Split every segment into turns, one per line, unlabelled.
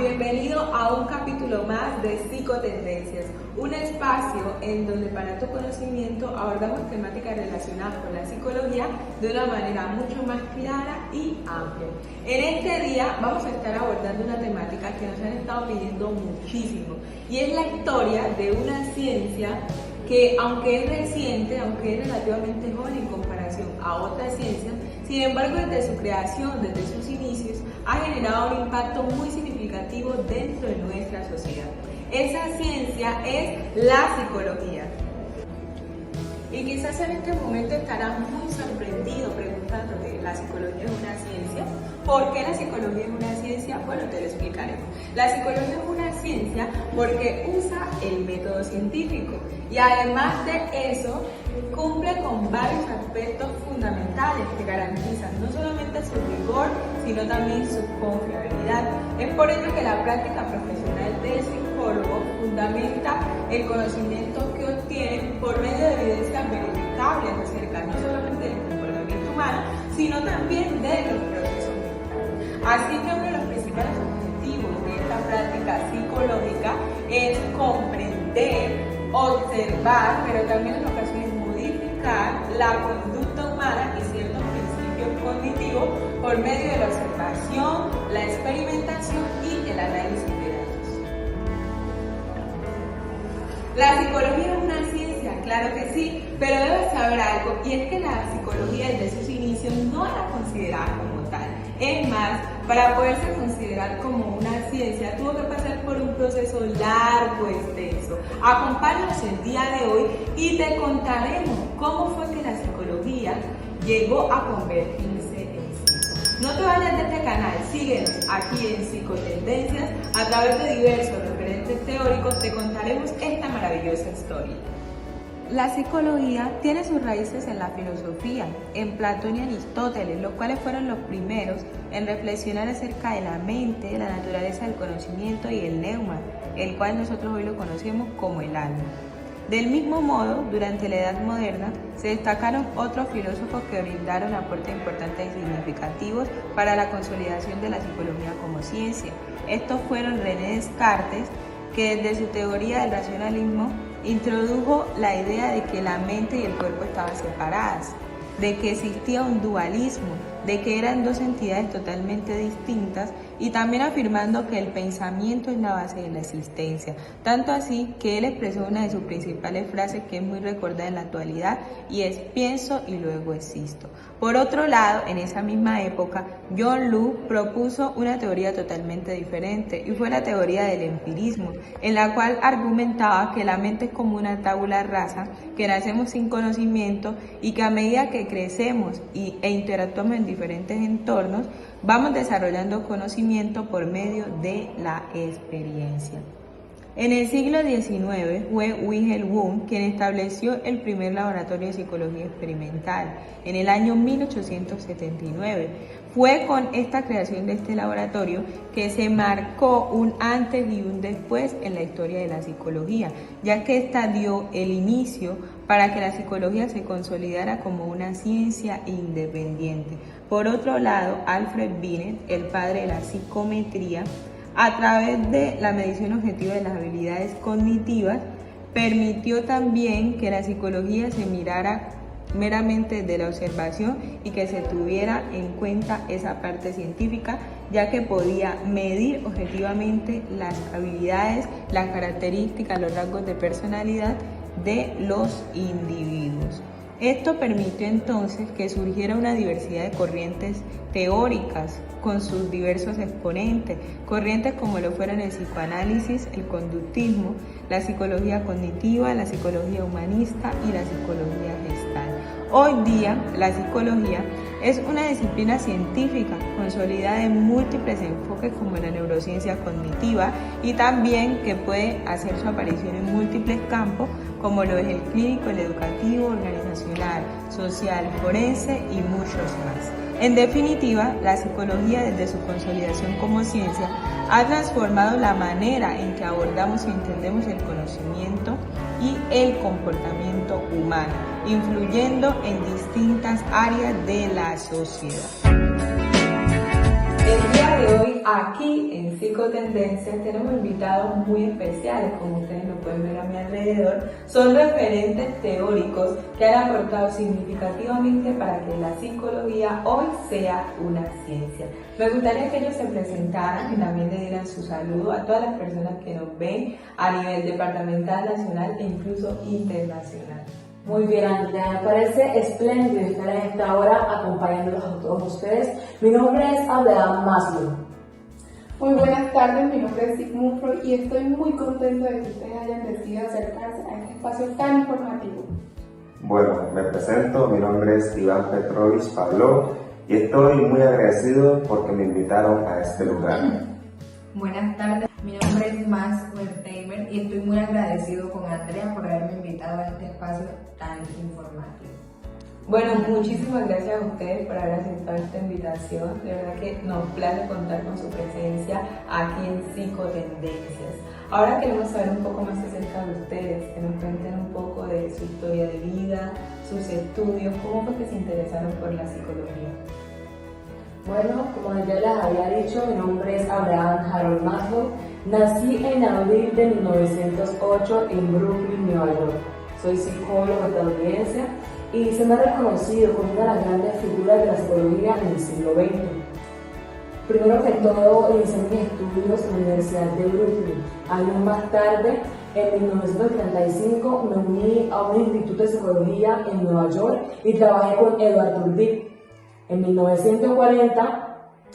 bienvenido a un capítulo más de Psicotendencias, un espacio en donde para tu conocimiento abordamos temáticas relacionadas con la psicología de una manera mucho más clara y amplia. En este día vamos a estar abordando una temática que nos han estado pidiendo muchísimo y es la historia de una ciencia que aunque es reciente, aunque es relativamente joven en comparación a otras ciencias, sin embargo desde su creación, desde sus inicios, ha generado un impacto muy significativo dentro de nuestra sociedad. Esa ciencia es la psicología. Y quizás en este momento estarás muy sorprendido preguntándote, ¿la psicología es una ciencia? ¿Por qué la psicología es una ciencia? Bueno, te lo explicaremos. La psicología es una ciencia porque usa el método científico y además de eso cumple con varios aspectos fundamentales que garantizan no solamente su rigor, sino también su confiabilidad. Es por ello que la práctica profesional del psicólogo fundamenta el conocimiento que obtiene por medio de evidencias verificables acerca no solamente del comportamiento humano, sino también de los procesos mentales. Así que uno de los principales objetivos de esta práctica psicológica es comprender, observar, pero también en ocasiones modificar la conducta humana y ciertos principios cognitivos por medio de la observación, la experimentación y el análisis de datos. La psicología es una ciencia, claro que sí, pero debes saber algo, y es que la psicología desde sus inicios no era considerada como tal. Es más, para poderse considerar como una ciencia tuvo que pasar por un proceso largo, extenso. Acompáñanos el día de hoy y te contaremos cómo fue que la psicología llegó a convertirse en ciencia. No te vayas de este canal, síguenos aquí en Psicotendencias. A través de diversos referentes teóricos te contaremos esta maravillosa historia. La psicología tiene sus raíces en la filosofía, en Platón y Aristóteles, los cuales fueron los primeros en reflexionar acerca de la mente, la naturaleza del conocimiento y el neuma, el cual nosotros hoy lo conocemos como el alma. Del mismo modo, durante la Edad Moderna, se destacaron otros filósofos que brindaron aportes importantes y significativos para la consolidación de la psicología como ciencia. Estos fueron René Descartes, que desde su teoría del racionalismo introdujo la idea de que la mente y el cuerpo estaban separadas, de que existía un dualismo, de que eran dos entidades totalmente distintas, y también afirmando que el pensamiento es la base de la existencia, tanto así que él expresó una de sus principales frases que es muy recordada en la actualidad y es pienso y luego existo. Por otro lado, en esa misma época, John Locke propuso una teoría totalmente diferente y fue la teoría del empirismo, en la cual argumentaba que la mente es como una tabula rasa, que nacemos sin conocimiento y que a medida que crecemos e interactuamos en diferentes entornos, vamos desarrollando conocimiento por medio de la experiencia. En el siglo XIX fue Wilhelm Wundt quien estableció el primer laboratorio de psicología experimental en el año 1879. Fue con esta creación de este laboratorio que se marcó un antes y un después en la historia de la psicología, ya que esta dio el inicio para que la psicología se consolidara como una ciencia independiente. Por otro lado, Alfred Binet, el padre de la psicometría, a través de la medición objetiva de las habilidades cognitivas, permitió también que la psicología se mirara meramente de la observación y que se tuviera en cuenta esa parte científica, ya que podía medir objetivamente las habilidades, las características, los rasgos de personalidad de los individuos. Esto permitió entonces que surgiera una diversidad de corrientes teóricas con sus diversos exponentes, corrientes como lo fueron el psicoanálisis, el conductismo, la psicología cognitiva, la psicología humanista y la psicología gestal. Hoy día, la psicología es una disciplina científica consolidada en múltiples enfoques como la neurociencia cognitiva y también que puede hacer su aparición en múltiples campos como lo es el clínico, el educativo, organizacional, social, forense y muchos más. En definitiva, la psicología desde su consolidación como ciencia ha transformado la manera en que abordamos y entendemos el conocimiento y el comportamiento humano, influyendo en distintas áreas de la sociedad. El día de hoy, aquí en Psicotendencias, tenemos invitados muy especiales, como ustedes lo pueden ver a mi alrededor. Son referentes teóricos que han aportado significativamente para que la psicología hoy sea una ciencia. Me gustaría que ellos se presentaran y también le dieran su saludo a todas las personas que nos ven a nivel departamental, nacional e incluso internacional.
Muy bien, Andrea, me parece espléndido estar en esta hora acompañándolos a todos ustedes. Mi nombre es Abraham Maslow.
Muy buenas tardes, mi nombre es Sigmund Freud y estoy muy contento de que ustedes hayan decidido acercarse a este espacio tan informativo.
Bueno, me presento, mi nombre es Iván Petrovich Pavlov y estoy muy agradecido porque me invitaron a este lugar.
Buenas tardes, mi nombre es Max Wertheimer y estoy muy agradecido con Andrea por haberme invitado a este espacio tan informativo.
Bueno, muchísimas gracias a ustedes por haber aceptado esta invitación. De verdad que nos place contar con su presencia aquí en Psicotendencias. Ahora queremos saber un poco más acerca de ustedes, que nos cuenten un poco de su historia de vida, sus estudios, cómo fue que se interesaron por la psicología.
Bueno, como ya les había dicho, mi nombre es Abraham Harold Maslow. Nací en abril de 1908 en Brooklyn, Nueva York. Soy psicólogo estadounidense y se me ha reconocido como una de las grandes figuras de la psicología en el siglo XX. Primero que todo, inicié mis estudios en la Universidad de Brooklyn. Años más tarde, en 1935, me uní a un instituto de psicología en Nueva York y trabajé con Edward Turbic. En 1940,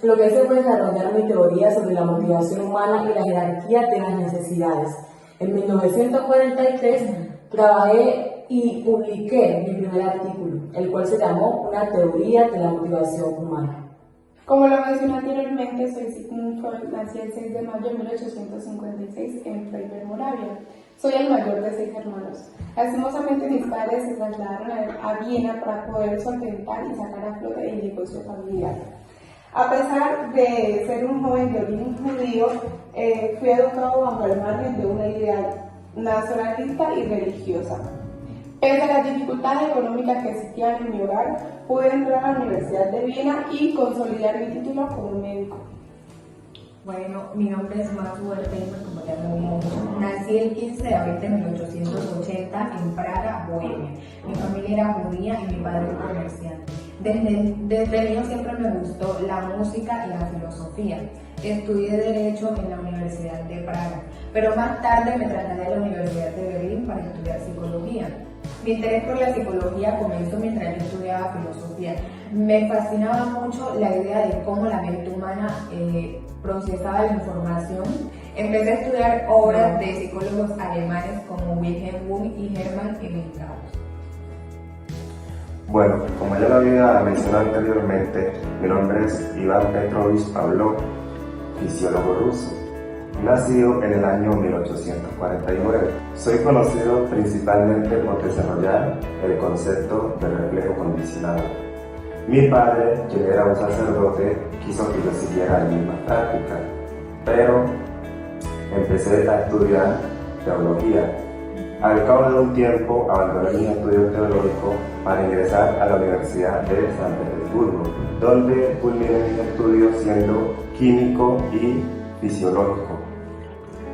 lo que hice fue desarrollar mi teoría sobre la motivación humana y la jerarquía de las necesidades. En 1943, trabajé y publiqué mi primer artículo, el cual se llamó Una teoría de la motivación humana.
Como lo mencioné anteriormente, soy Sigmund Freud, nací el 6 de mayo de 1856 en Freiberg, Moravia. Soy el mayor de 6 hermanos. Lastimosamente mis padres se trasladaron a Viena para poder solventar y sacar a flote el negocio familiar. A pesar de ser un joven de origen judío, fui educado bajo el margen de una idea nacionalista y religiosa. Pese a las dificultades económicas que existían en mi hogar, pude entrar a la Universidad de Viena y consolidar mi título como médico.
Bueno, mi nombre es Max Wertheimer, como ya lo había dicho. Nací el 15 de abril de 1880 en Praga, Bohemia. Mi familia era judía y mi padre era comerciante. Desde niño siempre me gustó la música y la filosofía. Estudié Derecho en la Universidad de Praga, pero más tarde me trasladé a la Universidad de Berlín para estudiar Psicología. Mi interés por la psicología comenzó mientras yo estudiaba filosofía. Me fascinaba mucho la idea de cómo la mente humana procesaba la información. Empecé a estudiar obras de psicólogos alemanes como Wilhelm Wundt y Hermann Ebbinghaus.
Bueno, como ya lo había mencionado anteriormente, mi nombre es Iván Petrovich Pavlov, fisiólogo ruso, nacido en el año 1849. Soy conocido principalmente por desarrollar el concepto del reflejo condicionado. Mi padre, quien era un sacerdote, quiso que yo siguiera la misma práctica, pero empecé a estudiar teología. Al cabo de un tiempo, abandoné mi estudio teológico para ingresar a la Universidad de San Petersburgo, donde culminé mis estudios siendo químico y fisiológico.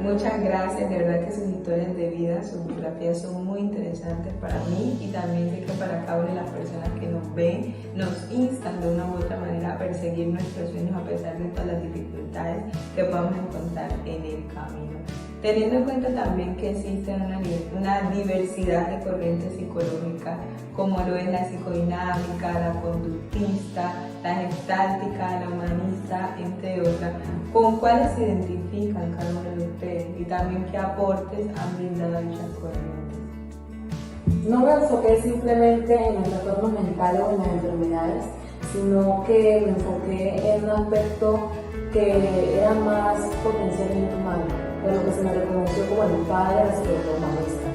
Muchas gracias, de verdad que sus historias de vida, sus biografías son muy interesantes para mí y también sé que para cada una de las personas que nos ven, nos instan de una u otra manera a perseguir nuestros sueños a pesar de todas las dificultades que podamos encontrar en el camino. Teniendo en cuenta también que existe una diversidad de corrientes psicológicas, como lo es la psicodinámica, la conductista, la gestáltica, la humanista, entre otras, ¿con cuáles se identifican cada uno de ustedes? Y también qué aportes han brindado a dichas corrientes.
No me enfoqué simplemente en los trastornos mentales o en las enfermedades, sino que me enfoqué en un aspecto que era más potencialmente humano, de lo que se me reconoció como el padre de la psicología humanista.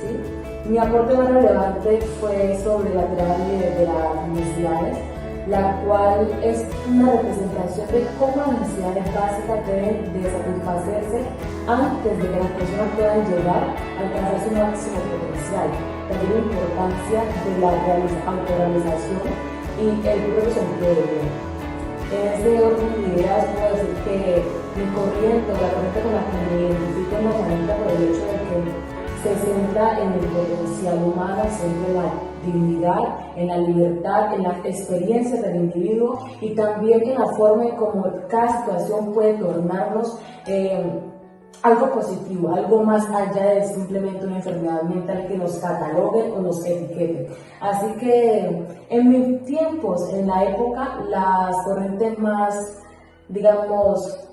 ¿Sí? Mi aporte más relevante fue sobre la pirámide de las necesidades, la cual es una representación de cómo las necesidades básicas deben de satisfacerse antes de que las personas puedan llegar a alcanzar su máximo potencial. También la importancia de la autorrealización y el propio sentido de vida. En ese orden de ideas puedo decir que mi corriente, la corriente con la que me identifico en la humanista por el hecho de que se centra en el potencial humano, siempre en la dignidad, en la libertad, en la experiencia del individuo y también en la forma en cómo cada situación puede tornarnos algo positivo, algo más allá de simplemente una enfermedad mental que nos catalogue o nos etiquete. Así que en mis tiempos, en la época, las corrientes más, digamos,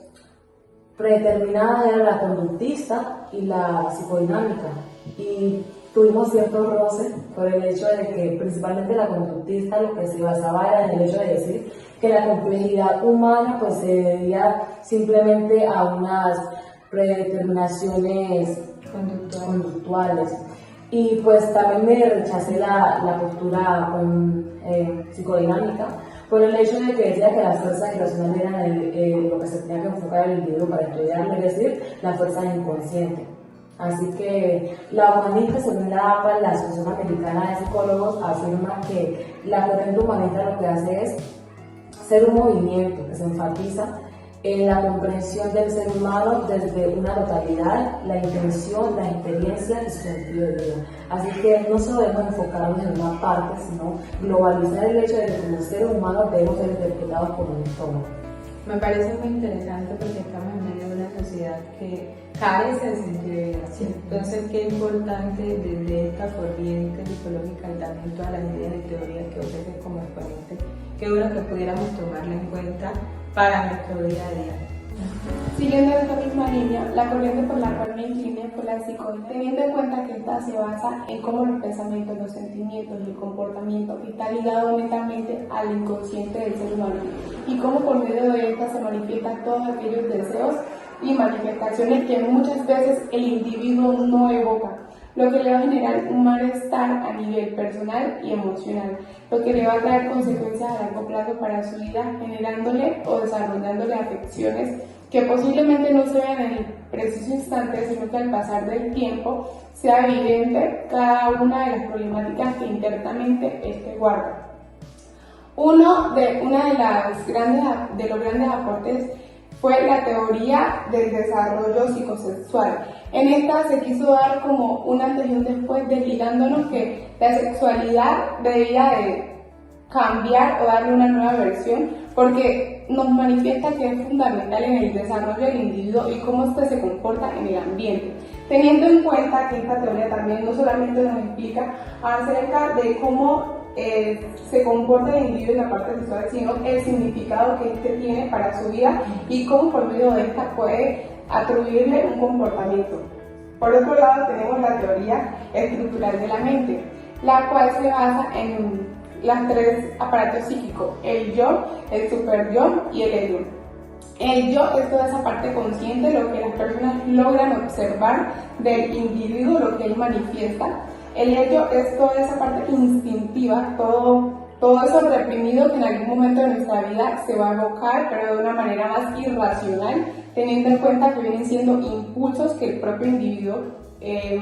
predeterminadas eran la conductista y la psicodinámica. Y tuvimos cierto roce por el hecho de que principalmente la conductista lo que se basaba era en el hecho de decir que la complejidad humana pues se debía simplemente a unas predeterminaciones conductuales. Y pues también me rechacé la postura psicodinámica por el hecho de que decía que las fuerzas irracionales eran lo que se tenía que enfocar el individuo para estudiar, es decir, la fuerza inconsciente. Así que la humanista, según la APA, la Asociación Americana de Psicólogos, afirma que la corriente humanista lo que hace es ser un movimiento que se enfatiza en la comprensión del ser humano desde una totalidad, la intención, la experiencia y su sentido de vida. Así que no solo debemos enfocarnos en una parte, sino globalizar el hecho de que como seres humanos debemos ser interpretados por un todo.
Me parece muy interesante porque estamos en medio de una sociedad que carece de sentido de vida. Entonces, qué importante desde esta corriente psicológica y también todas las ideas y teorías que ofrecen como exponente, qué bueno que pudiéramos tomarla en cuenta para nuestro día a día.
Siguiendo esta misma línea, la corriente por la cual me incliné fue la psicología, teniendo en cuenta que esta se basa en cómo los pensamientos, los sentimientos y el comportamiento está ligado netamente al inconsciente del ser humano y cómo por medio de esta se manifiestan todos aquellos deseos y manifestaciones que muchas veces el individuo no evoca, lo que le va a generar un malestar a nivel personal y emocional, lo que le va a traer consecuencias a largo plazo para su vida, generándole o desarrollándole afecciones que posiblemente no se vean en el preciso instante, sino que al pasar del tiempo sea evidente cada una de las problemáticas que internamente este guarda. Uno de los grandes aportes fue la teoría del desarrollo psicosexual. En esta se quiso dar como un antes y un después, desligándonos que la sexualidad debía de cambiar o darle una nueva versión, porque nos manifiesta que es fundamental en el desarrollo del individuo y cómo éste se comporta en el ambiente. Teniendo en cuenta que esta teoría también no solamente nos explica acerca de cómo se comporta el individuo en la parte sexual, sino el significado que éste tiene para su vida y cómo por medio de esta puede atribuirle un comportamiento. Por otro lado tenemos la teoría estructural de la mente, la cual se basa en los tres aparatos psíquicos, el yo, el superyo y el ego. El yo es toda esa parte consciente, lo que las personas logran observar del individuo, lo que él manifiesta. El ello es toda esa parte instintiva, todo eso reprimido que en algún momento de nuestra vida se va a evocar, pero de una manera más irracional, teniendo en cuenta que vienen siendo impulsos que el propio individuo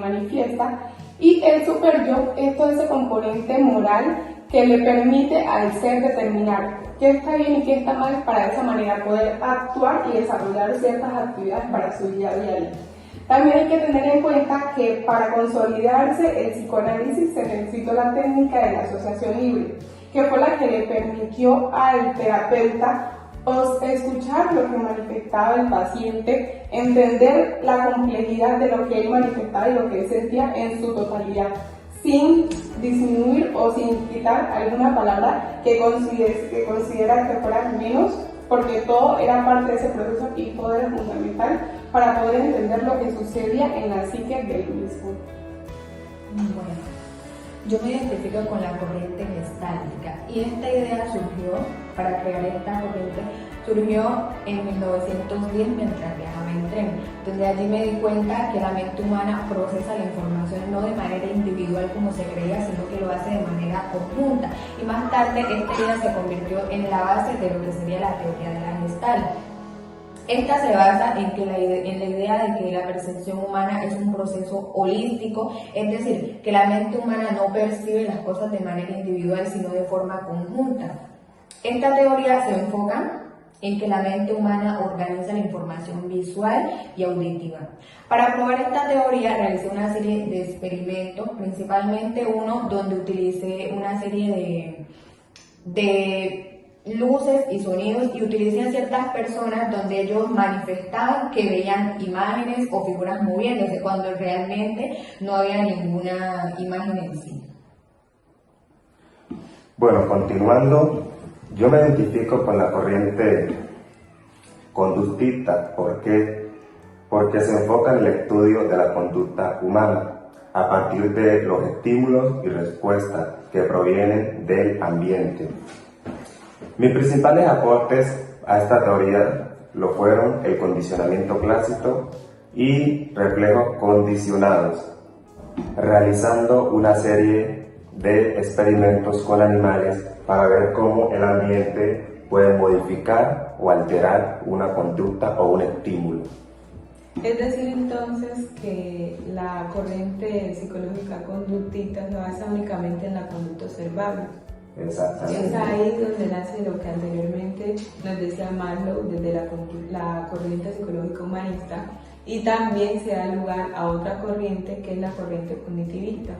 manifiesta. Y el superyo es todo ese componente moral que le permite al ser determinar qué está bien y qué está mal para de esa manera poder actuar y desarrollar ciertas actividades para su día a día. También hay que tener en cuenta que para consolidarse el psicoanálisis se necesitó la técnica de la asociación libre, que fue la que le permitió al terapeuta escuchar lo que manifestaba el paciente, entender la complejidad de lo que él manifestaba y lo que él sentía en su totalidad, sin disminuir o sin quitar alguna palabra que considera que fuera menos, porque todo era parte de ese proceso y todo era fundamental para poder entender lo que sucedía en la psique del mismo.
Bueno, yo me identifico con la corriente gestáltica y esta idea surgió, para crear esta corriente, surgió en 1910 mientras viajaba en tren. Entonces allí me di cuenta que la mente humana procesa la información no de manera individual como se creía, sino que lo hace de manera conjunta. Y más tarde esta idea se convirtió en la base de lo que sería la teoría de la Gestalt. Esta se basa en la idea de que la percepción humana es un proceso holístico, es decir, que la mente humana no percibe las cosas de manera individual, sino de forma conjunta. Esta teoría se enfoca en que la mente humana organiza la información visual y auditiva. Para probar esta teoría realicé una serie de experimentos, principalmente uno donde utilicé una serie de luces y sonidos y utilicé a ciertas personas donde ellos manifestaban que veían imágenes o figuras moviéndose cuando realmente no había ninguna imagen en sí.
Bueno, continuando, yo me identifico con la corriente conductista. ¿Por qué? Porque se enfoca en el estudio de la conducta humana a partir de los estímulos y respuestas que provienen del ambiente. Mis principales aportes a esta teoría lo fueron el condicionamiento clásico y reflejos condicionados, realizando una serie de experimentos con animales para ver cómo el ambiente puede modificar o alterar una conducta o un estímulo.
Es decir, entonces, que la corriente psicológica conductista se basa únicamente en la conducta observable.
Exactamente.
Es ahí donde nace lo que anteriormente nos decía Maslow desde la corriente psicológica humanista, y también se da lugar a otra corriente que es la corriente cognitivista.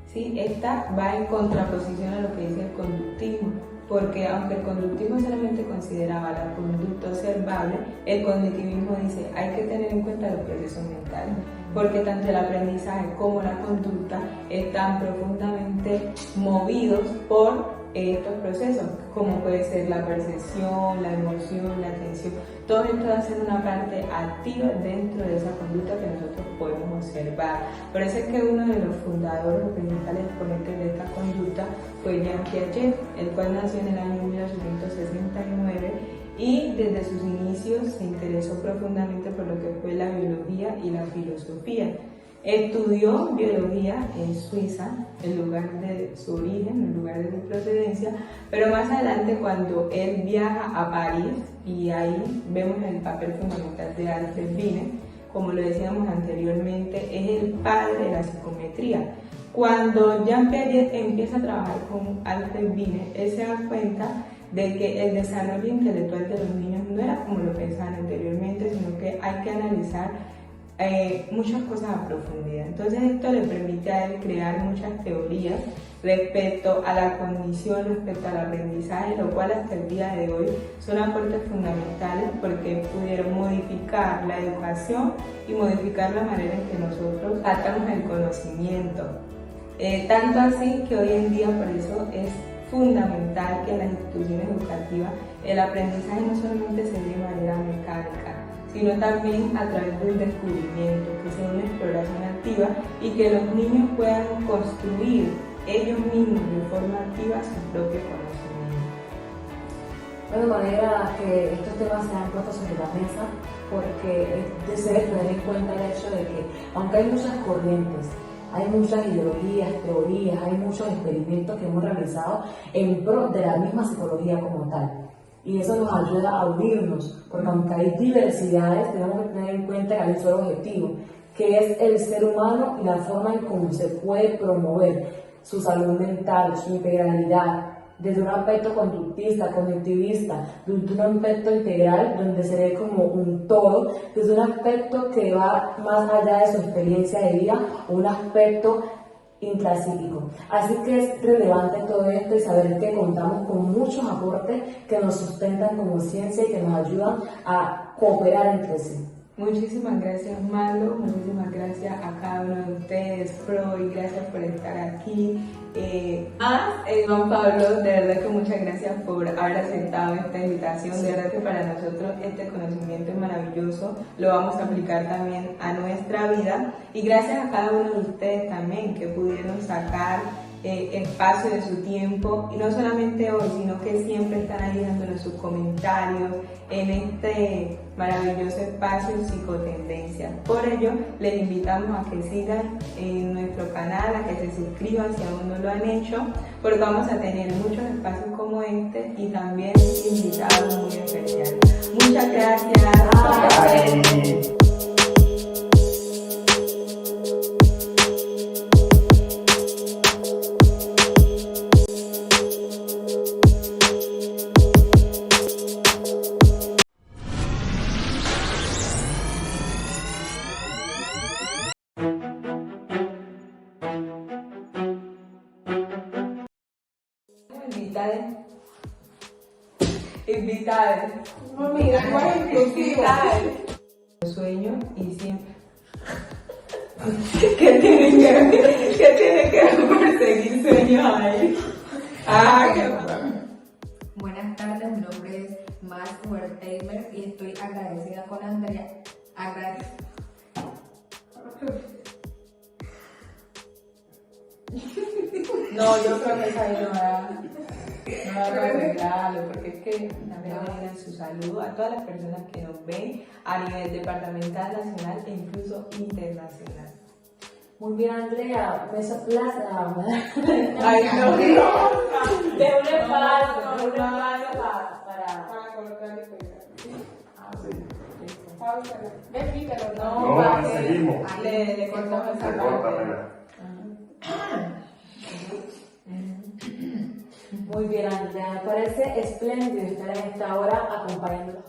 ¿Sí? Esta va en contraposición a lo que dice el conductismo, porque aunque el conductismo solamente consideraba la conducta observable, el cognitivismo dice hay que tener en cuenta los procesos mentales, porque tanto el aprendizaje como la conducta están profundamente movidos por estos procesos, como puede ser la percepción, la emoción, la atención. Todo esto va a ser una parte activa dentro de esa conducta que nosotros podemos observar. Por eso es que uno de los fundadores o principales exponentes de esta conducta fue Jean Piaget, el cual nació en el año 1869 y desde sus inicios se interesó profundamente por lo que fue la biología y la filosofía. Estudió biología en Suiza, el lugar de su origen, el lugar de su procedencia, pero más adelante cuando él viaja a París, y ahí vemos el papel fundamental de Alfred Binet, como lo decíamos anteriormente, es el padre de la psicometría. Cuando Jean Piaget empieza a trabajar con Alfred Binet, él se da cuenta de que el desarrollo intelectual de los niños no era como lo pensaban anteriormente, sino que hay que analizar muchas cosas a profundidad. Entonces esto le permite a él crear muchas teorías respecto a la cognición, respecto al aprendizaje, lo cual hasta el día de hoy son aportes fundamentales porque pudieron modificar la educación y modificar la manera en que nosotros tratamos el conocimiento. Tanto así que hoy en día por eso es fundamental que en las instituciones educativas el aprendizaje no solamente se dé de manera mecánica, sino también a través del descubrimiento, que sea una exploración activa y que los niños puedan construir ellos mismos de forma activa su propio conocimiento.
De manera que estos temas sean puestos sobre la mesa, porque se debe tener en cuenta el hecho de que, aunque hay muchas corrientes, hay muchas ideologías, teorías, hay muchos experimentos que hemos realizado en pro de la misma psicología como tal. Y eso nos ayuda a unirnos, porque aunque hay diversidades, tenemos que tener en cuenta que hay un solo objetivo, que es el ser humano y la forma en cómo se puede promover su salud mental, su integralidad, desde un aspecto conductista, cognitivista, desde un aspecto integral, donde se ve como un todo, desde un aspecto que va más allá de su experiencia de vida, un aspecto inclasífico. Así que es relevante todo esto y saber que contamos con muchos aportes que nos sustentan como ciencia y que nos ayudan a cooperar entre sí.
Muchísimas gracias, Malo, muchísimas gracias a cada uno de ustedes, Freud, gracias por estar aquí. Juan Pablo, de verdad que muchas gracias por haber aceptado esta invitación, de verdad que para nosotros este conocimiento es maravilloso, lo vamos a aplicar también a nuestra vida y gracias a cada uno de ustedes también que pudieron sacar espacio de su tiempo y no solamente hoy, sino que siempre están ahí dándonos sus comentarios en este maravilloso espacio Psicotendencias. Por ello, les invitamos a que sigan en nuestro canal, a que se suscriban si aún no lo han hecho, porque vamos a tener muchos espacios como este y también invitados muy especiales. Muchas gracias.
Bye.
Invitada.
Mami, lenguaje inclusivo.
Sueño y siempre. ¿Qué tiene que perseguir sueños ahí? Ah, qué bueno.
Buenas tardes, mi nombre es Max Wertheimer y estoy agradecida con Andrea.
No, yo creo que esa ahí no va a arreglarlo, porque es que también brindan su saludo a todas las personas que nos ven a nivel departamental, nacional e incluso internacional.
Muy bien, Andrea, beso plaza.
Ay, no,
De un espacio para...
colocar y pegar.
Sí.
Pausa. Ven, pícalo.
no,
No,
va a
seguimos.
le cortamos
Se
esa
corta,
parte.
mira.
Muy bien, Andrea, me parece espléndido estar en esta hora acompañándolos.